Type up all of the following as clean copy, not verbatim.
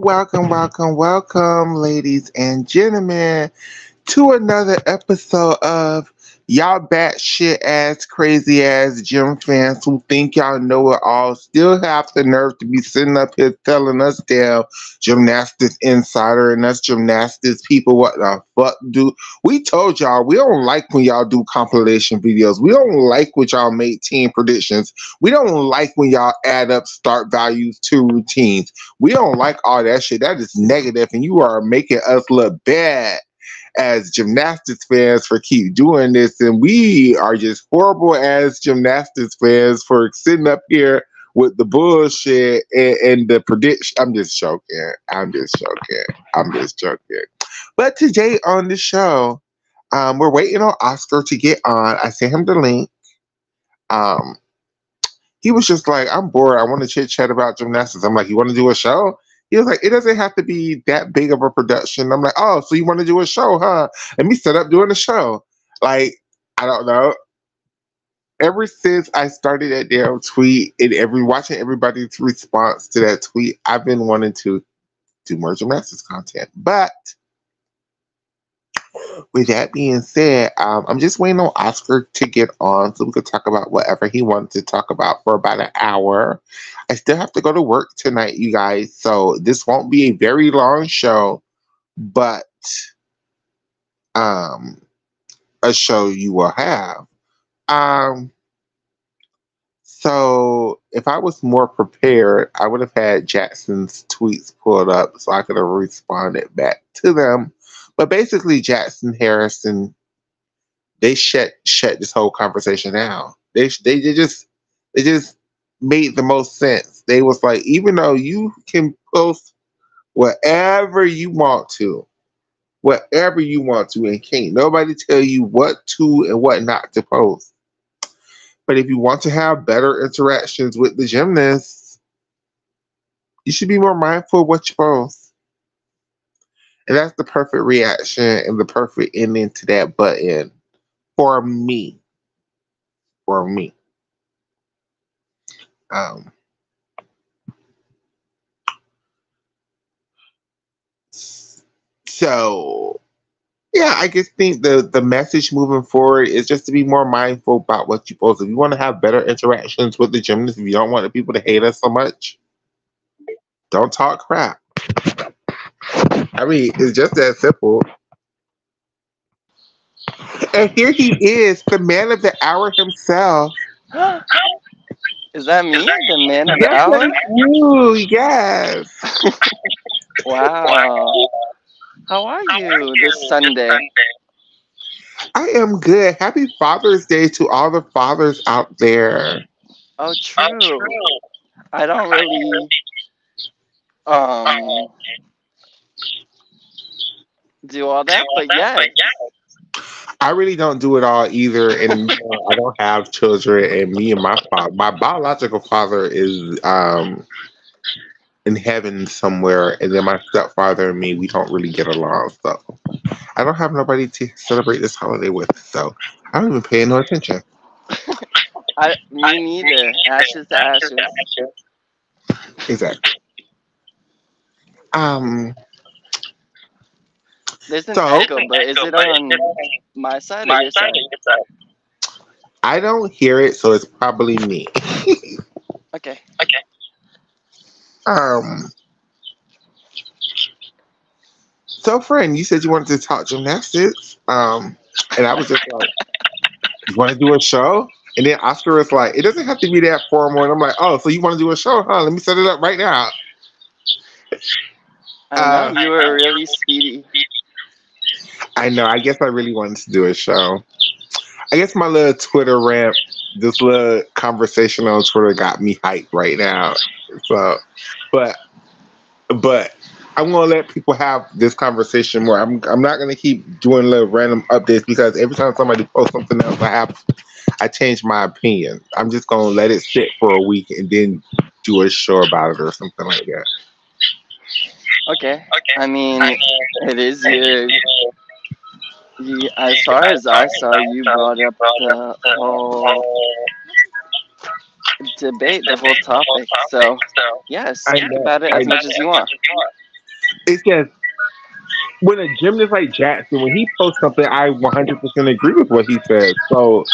Welcome, ladies and gentlemen, to another episode of y'all batshit ass, crazy ass gym fans who think y'all know it all still have the nerve to be sitting up here telling us damn gymnastics insider and us gymnastics people what the fuck do. We told y'all we don't like when y'all do compilation videos. We don't like when y'all make team predictions. We don't like when y'all add up start values to routines. We don't like all that shit. That is negative, and you are making us look bad as gymnastics fans for keep doing this, and we are just horrible as gymnastics fans for sitting up here with the bullshit and the prediction. I'm just joking. But today on the show, we're waiting on Oscar to get on. I sent him the link. He was just like, I'm bored. I want to chit chat about gymnastics. I'm like, you want to do a show? He was like, it doesn't have to be that big of a production. I'm like, oh, so you want to do a show, huh? Let me set up doing a show. Like, I don't know. Ever since I started that damn tweet and watching everybody's response to that tweet, I've been wanting to do more gymnastics content. But with that being said, I'm just waiting on Oscar to get on so we could talk about whatever he wants to talk about for about an hour. I still have to go to work tonight, you guys, so this won't be a very long show, but a show you will have. So if I was more prepared, I would have had Jackson's tweets pulled up so I could have responded back to them. But basically, Jackson Harrison, they shut this whole conversation down. They just made the most sense. They was like, even though you can post whatever you want to, and can't nobody tell you what to and what not to post. But if you want to have better interactions with the gymnasts, you should be more mindful of what you post. And that's the perfect reaction and the perfect ending to that button for me. So yeah, I just think the message moving forward is just to be more mindful about what you post. If you want to have better interactions with the gymnasts, if you don't want the people to hate us so much, don't talk crap. I mean, it's just that simple. And here he is, the man of the hour himself. Is that me, the man of the Yes, hour? you, yes. Wow. How are you this Sunday? I am good. Happy Father's Day to all the fathers out there. Oh, true. I don't really um do all that, but yes. I really don't do it all either, and I don't have children. And me and my biological father is in heaven somewhere, and then my stepfather and me, we don't really get along. So I don't have nobody to celebrate this holiday with. So I don't even pay no attention. Me neither. Ashes to ashes. Exactly. Um. There's an So echo, but is it on my side or your side? I don't hear it, so it's probably me. Okay. Um. So, friend, you said you wanted to talk gymnastics. And I was just like, you want to do a show? And then Oscar was like, it doesn't have to be that formal. And I'm like, oh, so you want to do a show, huh? Let me set it up right now. I know, you were really speedy. I know. I guess I really wanted to do a show. I guess my little Twitter rant, this little conversation on Twitter got me hyped right now. So, but I'm gonna let people have this conversation more. I'm not gonna keep doing little random updates because every time somebody posts something else, I change my opinion. I'm just gonna let it sit for a week and then do a show about it or something like that. Okay. I mean, it is as far as I saw, you brought up the whole debate, the whole topic. So, yeah, speak about it as much as you want. It's just when a gymnast like Jackson, when he posts something, I 100% agree with what he says. So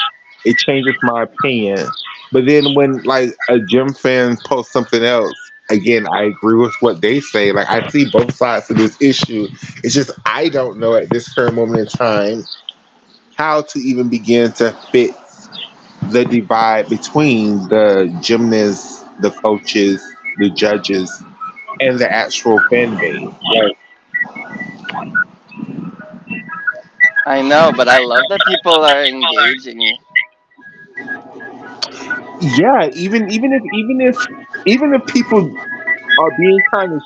it changes my opinion. But then when like a gym fan posts something else, again, I agree with what they say. Like I see both sides of this issue. It's just I don't know at this current moment in time how to even begin to fix the divide between the gymnasts, the coaches, the judges, and the actual fan base. Like, I know, but I love that people are engaging. yeah, even if people are being kind of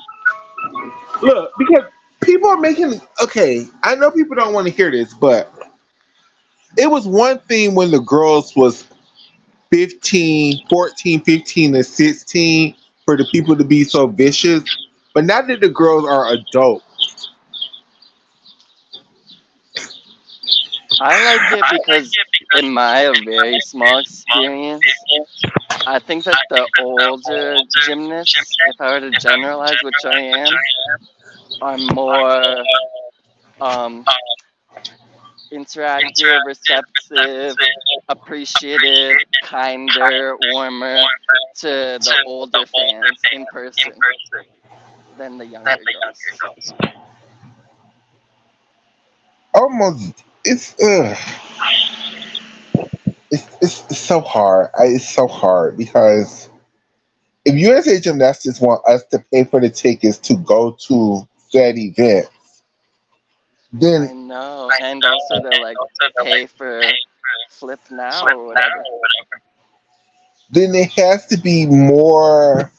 look because people are making okay. I know people don't want to hear this, but it was one thing when the girls was 15, 14, 15, and 16 for the people to be so vicious. But now that the girls are adults, I like it because, in my very small experience, I think that the older gymnasts, if I were to generalize, which I am, are more um, interactive, receptive, appreciative, kinder, warmer to the older fans in person than the younger girls. almost it's so hard. It's so hard because if USA Gymnastics want us to pay for the tickets to go to said event, then I know, and also they're like pay for Flip Now or whatever. it has to be more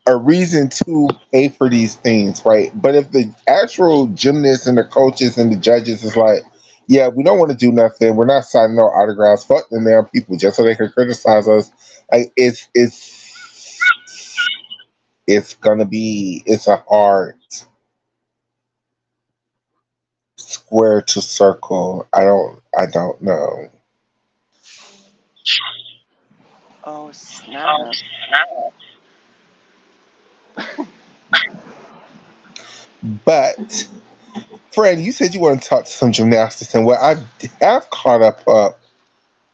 a reason to pay for these things, right? But if the actual gymnasts and the coaches and the judges is like, yeah, we don't want to do nothing. We're not signing no autographs. Fuck them damn people just so they can criticize us. Like it's gonna be it's a hard square to circle. I don't know. Oh snap! But Fred, you said you want to talk to some gymnastics, and what I have caught up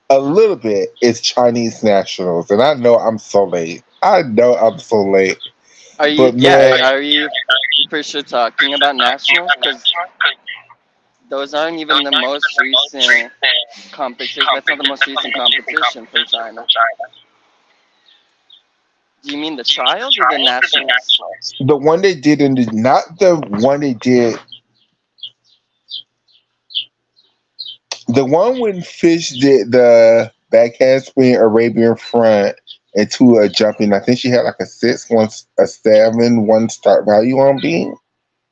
a little bit is Chinese nationals, and I know I'm so late. I know I'm so late, Are you? but Yeah. man, Are you for sure talking about nationals? Because those aren't even the most recent competition. That's not the most recent competition from China. Do you mean the trials or the nationals? the one they did in the not the one they did, the one when Fish did the back handspring Arabian front into a jumping. I think she had like a 6, a 7, one start value on beam.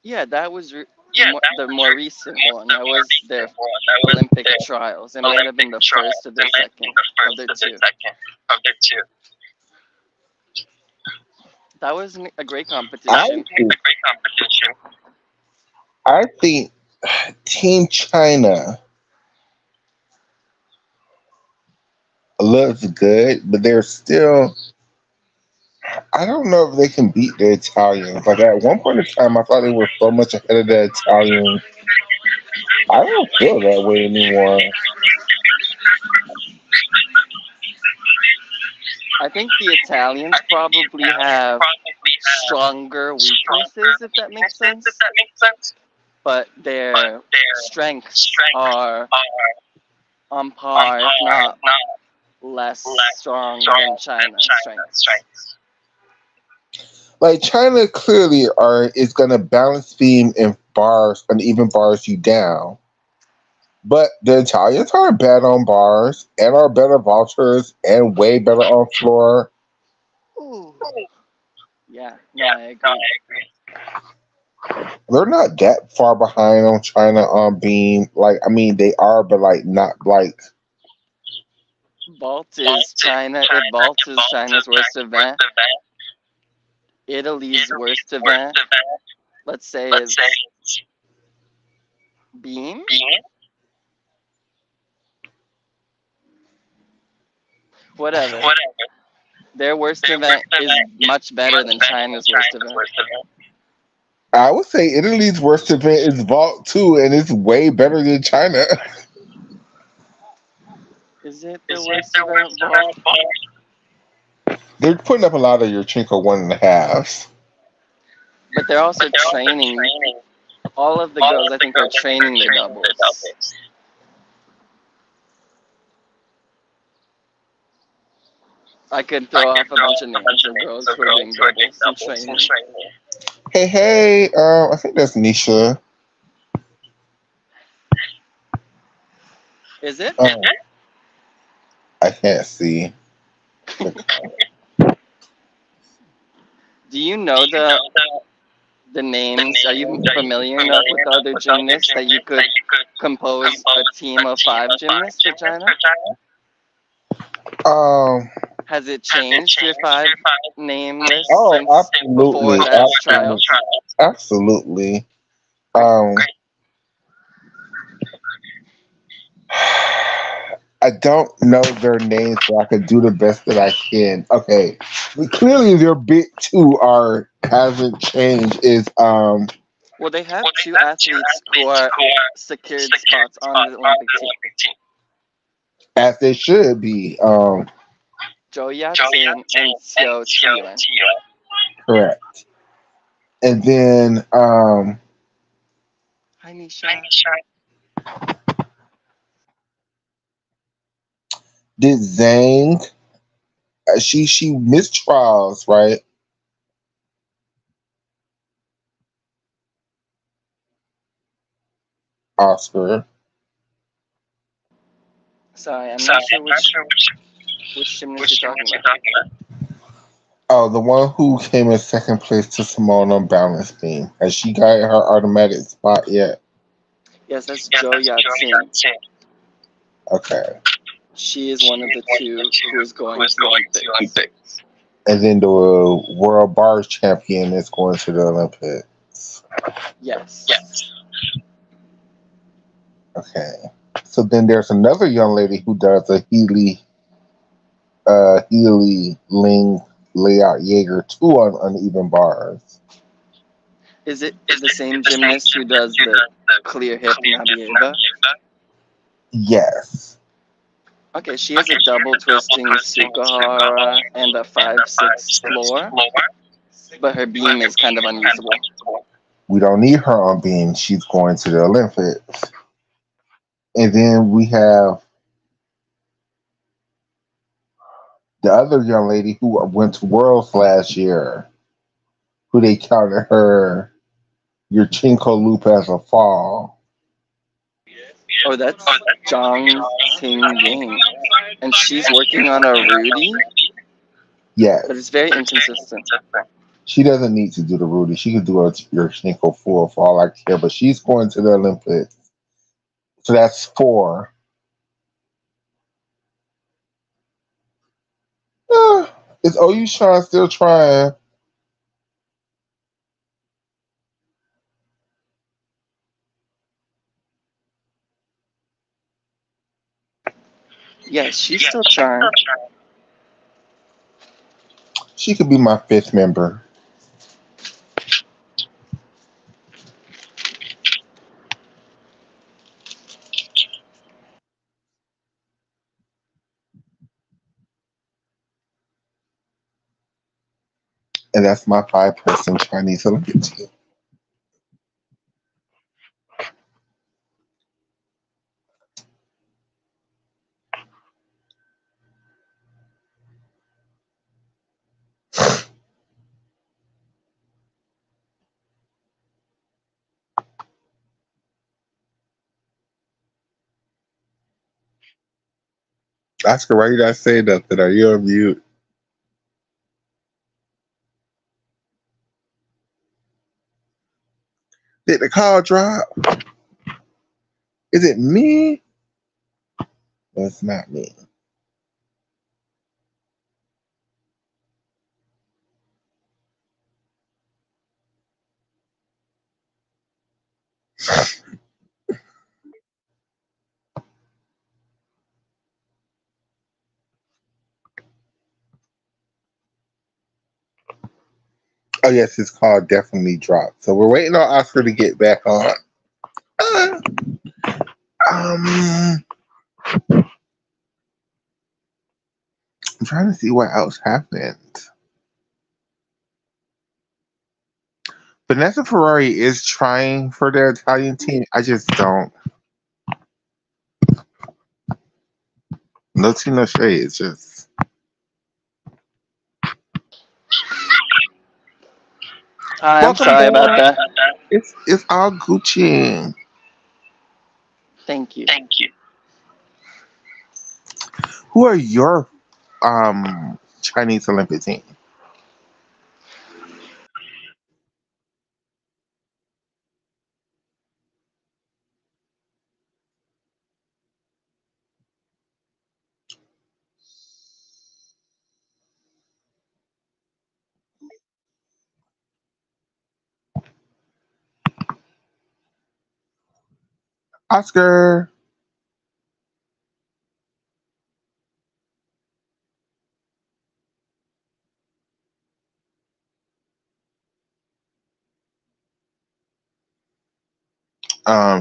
Yeah, that was the more recent one. That was their Olympic trials. It might have been the first or the second of their two. That was a great I competition. think, I think Team China looks good, but they're still. I don't know if they can beat the Italians. Like at one point in time, I thought they were so much ahead of the Italians. I don't feel that way anymore. I think the Italians probably have stronger weaknesses, if that makes sense. But their strengths are on par, if not less strong than China's strengths. Like China clearly is gonna balance beam and bars and even bars you down. But the Italians aren't bad on bars and are better vaulters and way better on floor. Ooh. Yeah, no, I agree. They're not that far behind on China on beam. Like I mean they are, but like not like Vault is China. If vault is China's worst event, Italy's worst event, let's say it's beam. Whatever. Their worst event is much better than China's worst event. I would say Italy's worst event is Vault 2, and it's way better than China. Is it their worst event, Vault? They're putting up a lot of your Chinko 1.5s. But they're also training. All of the girls, I think, are training their doubles. I could throw off a bunch of names of girls who are doing doubles and training. Hey, hey, I think that's Nisha. Is it? I can't see. Do you know the names? Are you familiar enough with the other gymnasts that you could compose a team of 5 gymnasts for China? Um, Has it changed your 5 name list oh, since before absolutely, that trial? absolutely. Great. Um, I don't know their names, but I can do the best that I can. Okay, but clearly their big two are hasn't changed. Is Well, they have 2 athletes who are secured spots on the Olympic team. as they should be. Zhou Yatsin and Xiao Qiwen. Correct. And then Hi, Nisha. did Zhang? She missed trials, right? Oscar. Sorry, I'm not sure which gymnast you're talking about. Oh, the one who came in second place to Simone on balance beam. Has she got her automatic spot yet? Yes, that's Zhou Yatsin. Okay. She is one of the 2 who is going to the Olympics. And then the world bars champion is going to the Olympics. Yes. Okay. So then there's another young lady who does a Healy Ling layout Jaeger 2 on uneven bars. Is it the same gymnast who does the clear hip Nabieba? Yes. Okay, she has a double twisting Sukahara and a 5-6 floor, but her beam is kind of unusable. We don't need her on beam. She's going to the Olympics. And then we have the other young lady who went to Worlds last year, who they counted her your Chinko loop as a fall. Oh, that's Zhang Ting Ying. And she's working on a Rudy, Yes. but it's very inconsistent. She doesn't need to do the Rudy. She can do your Chinko full for all I care, but she's going to the Olympics. So that's 4. Is OU Sean still trying? Yes, she's still trying. She could be my 5th member. And that's my 5-person Chinese Olympic team. Oscar, why you not say nothing? Are you on mute? Did the call drop? Is it me? No, it's not me. Oh yes, his call definitely dropped. So we're waiting on Oscar to get back on. Uh, um, I'm trying to see what else happened. Vanessa Ferrari is trying for the Italian team. I just don't. No tea, no shade. It's just I'm welcome sorry about back. that. It's all Gucci. Thank you. Who are your Chinese Olympic team? Oscar.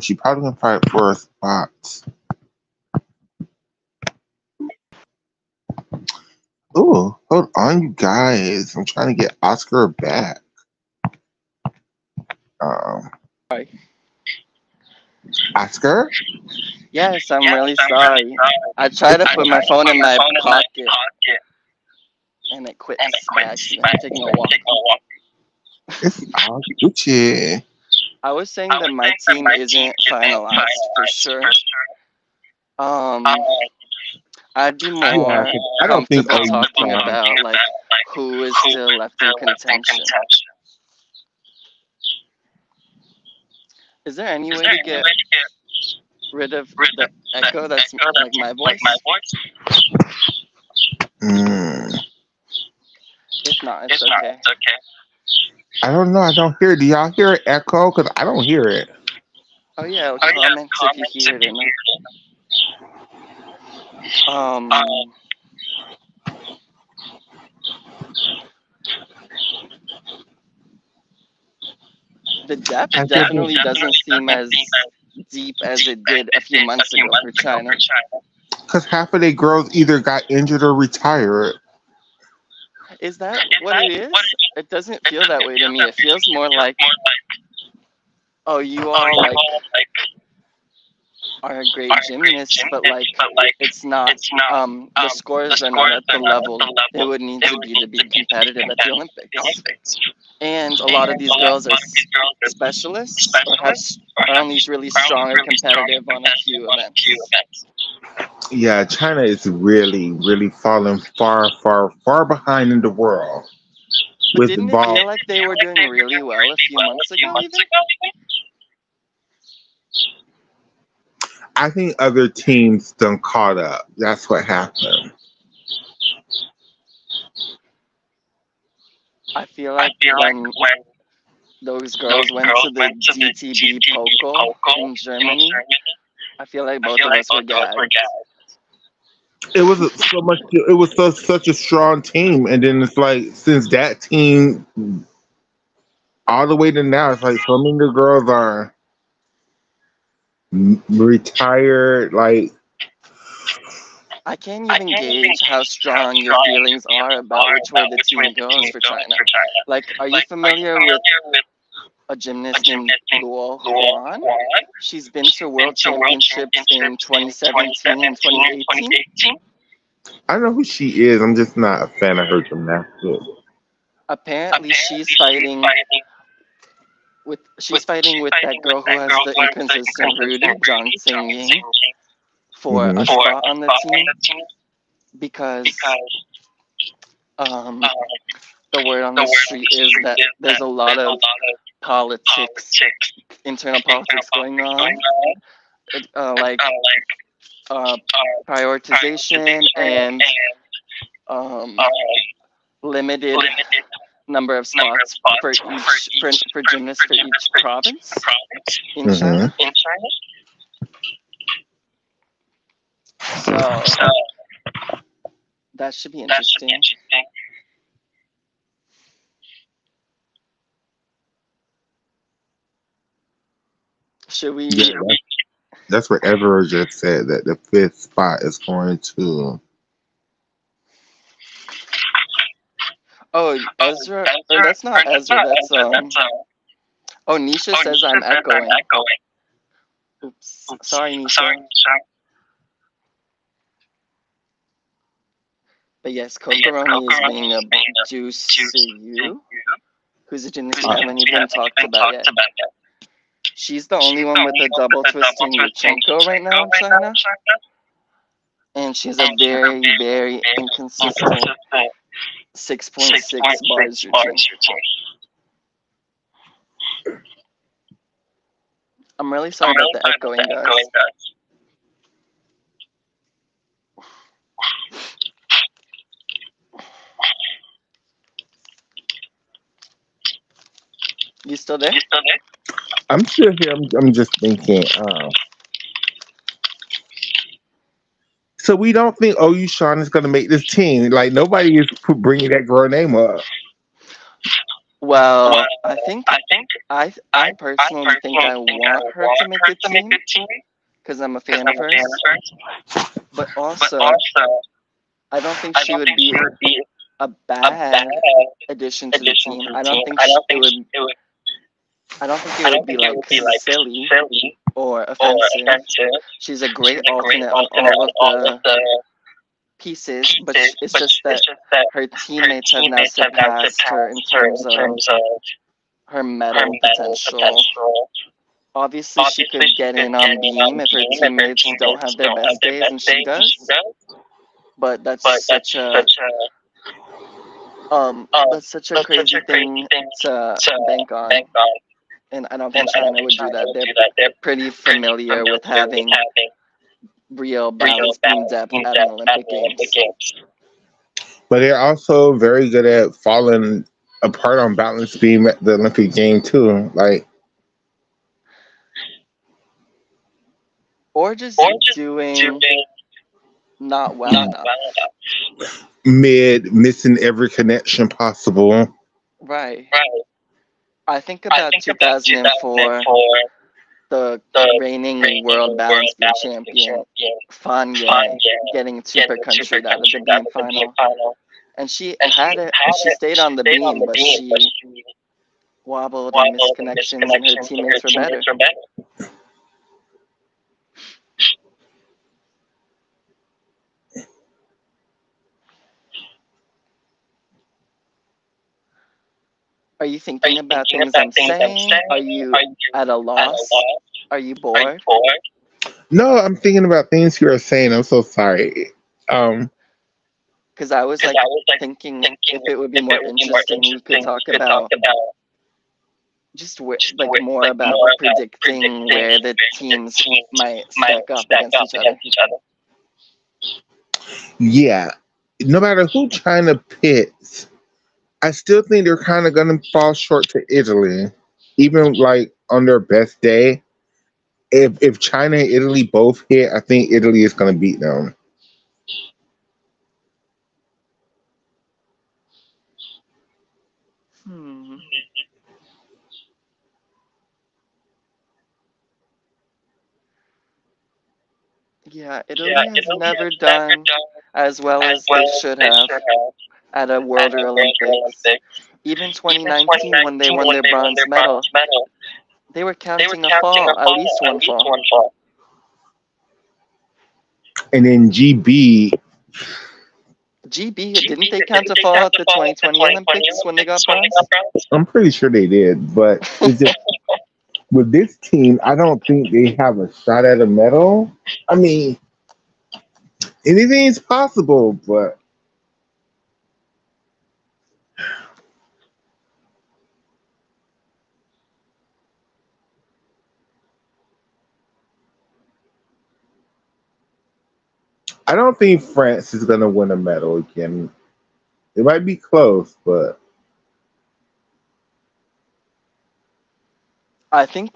She probably gonna fight for a spot. Ooh, hold on, you guys. I'm trying to get Oscar back. Um, Sorry. Oscar? Yes, I'm really sorry. I tried to put my phone in my pocket and it quit by accident. I'm taking a walk. It's all Gucci. I was saying that my team isn't finalized for sure. Um, I'd be Yeah, more 'cause I don't think comfortable OU's talking fine. about like who is still left in contention. Is there any way to get rid of the echo that's like my voice? Mm, If not, it's okay. I don't know. I don't hear it. Do y'all hear it echo? Because I don't hear it. Oh yeah, comments if you hear it or not. Um, the depth Has there been? definitely doesn't seem as deep as it did a few months ago for China. Because half of the girls either got injured or retired. Is that what it is? It doesn't feel that way to me. It feels more like, oh, you all like are great gymnasts, but like it's not. The scores are not at the level it would need to be competitive at the Olympics. And a lot of these girls are specialists or are only really strong or competitive on a few events. Yeah, China is really, really falling far, far, far behind in the world But with didn't it ball. feel like they were doing really well a few months ago, even? I think other teams done caught up. That's what happened. I feel like when those girls went to the DTB Pokal in Germany, I feel like both of us were gagged. It was so much. It was such a strong team, and then it's like since that team all the way to now, it's like so many of the girls are retired. Like I can't even gauge how strong your feelings are about which way the team goes for China. Like, are you familiar with a gymnast named Luo Huan? She's been to world championships in 2017 and 2018. I know who she is. I'm just not a fan of her gymnastics. Apparently, she's fighting with that girl who has the inconsistent booty, Zhang Xingying, for a Hmm. spot on the team because um, the word on the street is that there's a lot of politics, internal politics going on, like uh, prioritization and um, limited number of spots for gymnasts for each province in Hmm. China. So that should be interesting. Should Yeah, we? that's what Everett just said, that the fifth spot is going to. Oh, Ezra, or that's not Ezra. That's Oh, Nisha says I'm echoing. Oops, sorry, Nisha. But yes, Kokoroni is being a juice to you, whose gymnastic we haven't even talked about yet. She's the only one with a double twisting Yurchenko right now in China, and she has a very, very inconsistent 6.6 bars routine. I'm really sorry about the echoing, guys. You still there? I'm still here. I'm just thinking. So we don't think OU Sean is going to make this team. Like nobody is bringing that girl name up. Well, I personally think I want her to make the team because I'm a fan of hers. But also, I don't think she would be a bad addition to the team. I don't think it would be like silly or offensive. She's a great alternate on all of the pieces, but it's just that her teammates have now surpassed her in terms of her medal potential. Obviously, she could get in on beam if her teammates don't have their best days and she does. But that's such a crazy thing to bank on, and I don't think China would do that. They're pretty familiar with having real balance beam depth at an Olympic Games. But they're also very good at falling apart on balance beam at the Olympic game too. Like Or just doing not well enough. missing every connection possible. Right. I think about 2004, the reigning world balance beam champion, Fan Yang, getting super countryed out of the beam final. And she stayed on the beam, but she wobbled and missed connections, and her teammates were better. Are you thinking about things I'm saying? Are you at a loss? Are you bored? No, I'm thinking about things you are saying. I'm so sorry. Because I was like thinking if it would be more interesting, we could talk about just like more about predicting where the teams might stack up against each other. Yeah, no matter who China pits, I still think they're kind of going to fall short to Italy, even like on their best day. If China and Italy both hit, I think Italy is going to beat them. Hmm. Yeah, Italy has never done as well as they should have at a World or Olympics. Even 2019, when they won their bronze medal, they were counting a fall, at least one fall. And then GB, didn't they count a fall at the 2020 Olympics when they got bronze? I'm pretty sure they did, but it's just with this team, I don't think they have a shot at a medal. I mean, anything is possible, but I don't think France is going to win a medal again. It might be close, but I think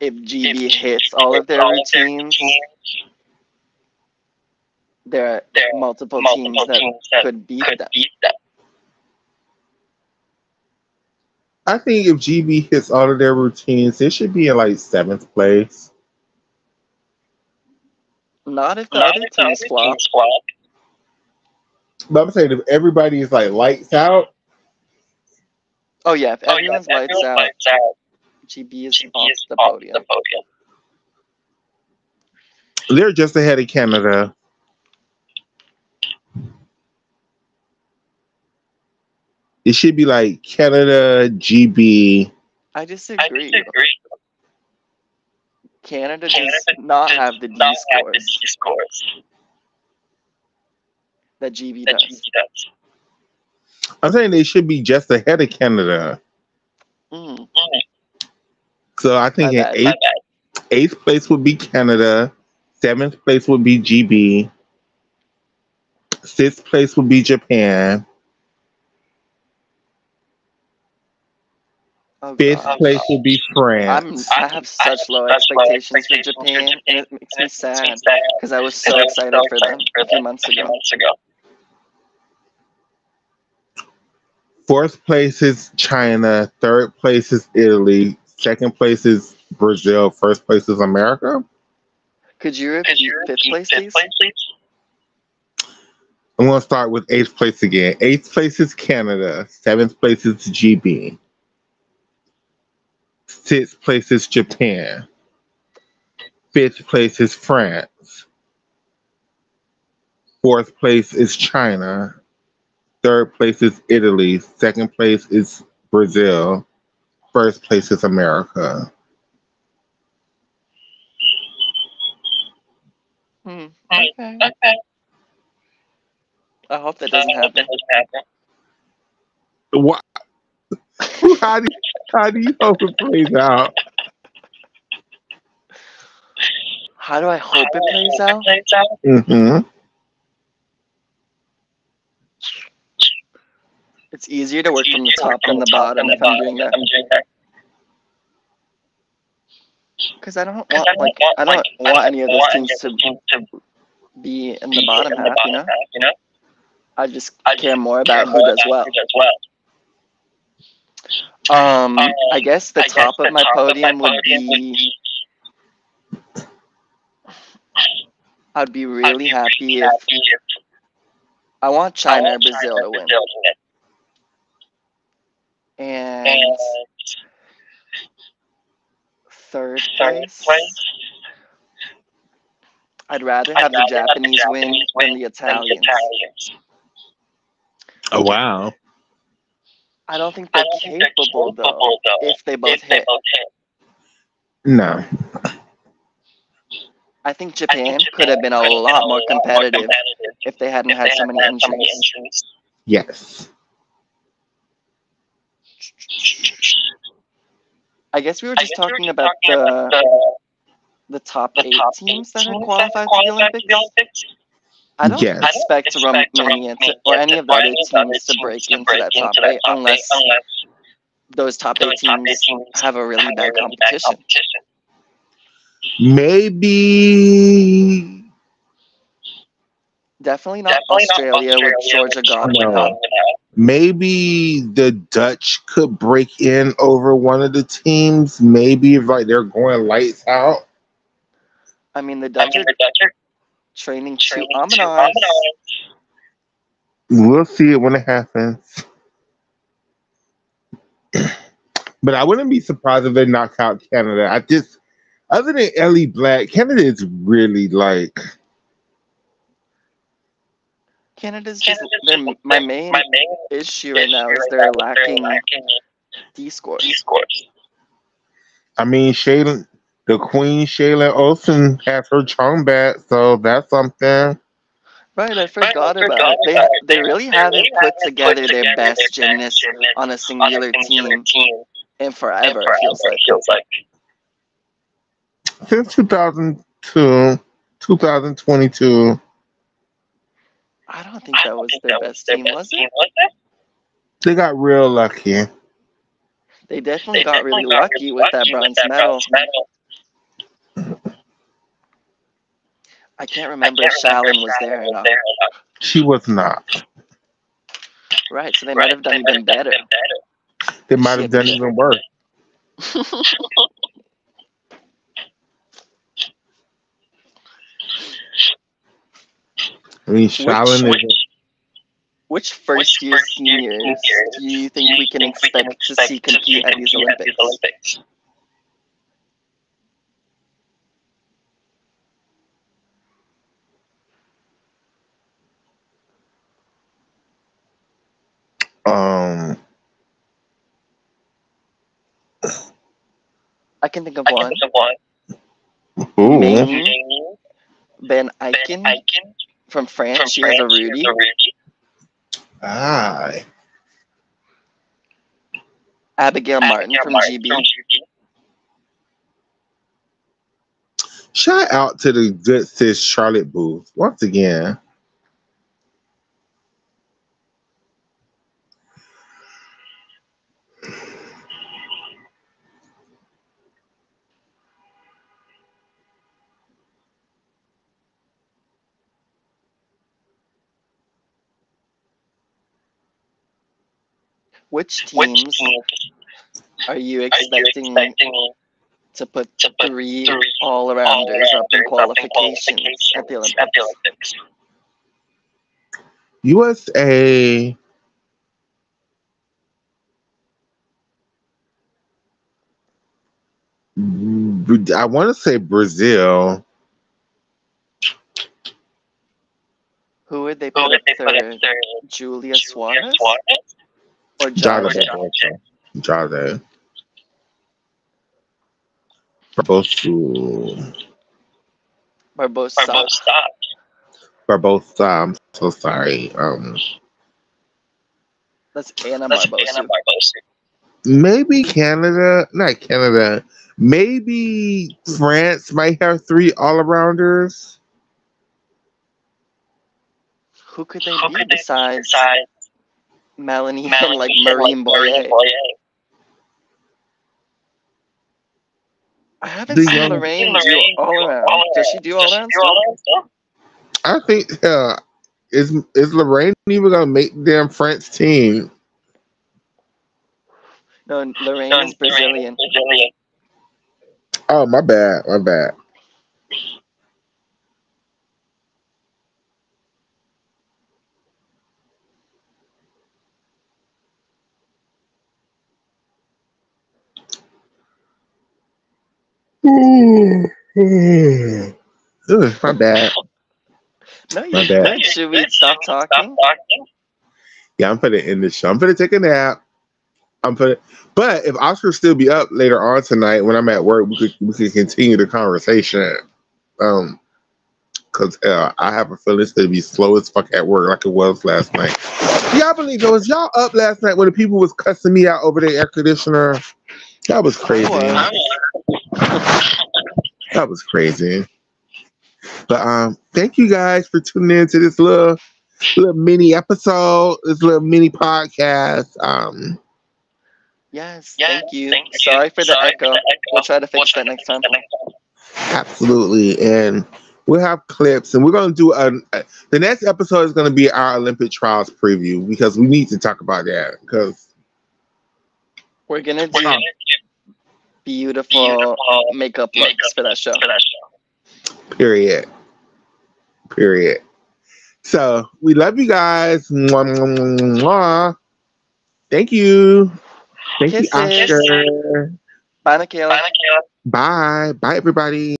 if GB hits all of their routines, there are multiple teams that could beat them. I think if GB hits all of their routines, they should be in like seventh place. Not if the other teams flop. But I'm saying if everybody is like lights out, Oh yeah, if everyone's lights out, GB is off the podium. they're just ahead of Canada. It should be like Canada, GB. I disagree. Canada does not have the D scores that GB does. I'm saying they should be just ahead of Canada. Mm, So I think my in bad. eighth place would be Canada, seventh place would be GB, sixth place would be Japan, Oh fifth gosh. place would be France. I have such low expectations for Japan, and it makes me sad because I was so excited for them a few months ago. Fourth place is China, third place is Italy, second place is Brazil, first place is America. Could you repeat fifth place, please? I'm going to start with eighth place again. Eighth place is Canada, seventh place is GB, sixth place is Japan, fifth place is France, fourth place is China, third place is Italy, second place is Brazil, first place is America. Okay. I hope that doesn't happen. What? How do you hope it plays out? How do I hope it plays out? Mm-hmm. It's easier to work from the top than the bottom if I'm doing that. Because I don't want any of those teams to be in the bottom half, you know? I just care more about who does well. I guess the top of my podium would be. I'd be really happy if I want China or Brazil to win. And third place, I'd rather have the Japanese win than the Italians. Oh wow. I don't think they're capable though if they both hit. No. I think Japan could have been a lot more competitive if they hadn't had so many injuries. Yes. I guess we were just talking about the top 8 teams that had qualified for the Olympics. I don't expect Romania or any of the other teams to break into that top 8 unless those top 8 teams have a really bad competition. Maybe. Definitely not Australia with Georgia Godwin. No. Maybe the Dutch could break in over one of the teams. Maybe if like they're going lights out. I mean, the Dutch are training too. Ominous. We'll see it when it happens. But I wouldn't be surprised if they knock out Canada. Other than Ellie Black, Canada is really like. Canada's just my main issue right now is they're lacking D scores. I mean, the Queen Shayla Olsen has her charm back, so that's something. Right, I forgot about it. They really haven't put together their best gymnasts on a singular team in forever, it feels like. Since 2002, 2022. I don't think that was their best team, was it? They got real lucky. They definitely got really lucky with that bronze medal. I can't remember if Shallon was there or not. She was not. Right, so they might have done even better. They might have Shit, done shit. even worse. I mean, which Shaolin is. which first year seniors do you think we can expect to see compete at these Olympics? Um. I can think of one. Ooh. Ming Ben Eichen from France. She has a Rudy. Ah. Abigail Martin from GB. Shout out to the good sis Charlotte Booth once again. Which teams are you expecting to put three all-arounders up in qualifications at the Olympics? USA. I want to say Brazil. Who would they put up third? Julia Suarez or Jada Jade? Barbosa. Jada. Barbosa. Barbosa. Barbosa. I'm so sorry. That's Anna Barbosa. Maybe Canada. Not Canada. Maybe France might have three all-arounders. Who could they be besides Melanie and like Marine Boyer? I haven't The seen young. Lorraine do all around. Does she do all around still? I think is Lorraine even gonna make the damn France team? No, Lorraine is Brazilian. Oh, my bad. My bad. Ugh, my bad. No, My you're bad. good. Should we stop talking? Yeah, I'm gonna end the show. I'm gonna take a nap. But if Oscar still be up later on tonight when I'm at work, we could continue the conversation. Cause I have a feeling it's gonna be slow as fuck at work like it was last night. Y'all believe it? Was y'all up last night when the people was cussing me out over the air conditioner? That was crazy. I That was crazy. But thank you guys for tuning in to this little mini episode, this little mini podcast. Yes, thank you. Sorry for the echo. We'll try to fix that next time. Absolutely, and we'll have clips, and we're gonna do the next episode is gonna be our Olympic trials preview because we need to talk about that because We're gonna do beautiful makeup looks for that show. period. So we love you guys. Mwah, mwah, mwah, mwah. Thank you. Thank you, Kisses. Oscar. Bye, Makayla. Bye everybody.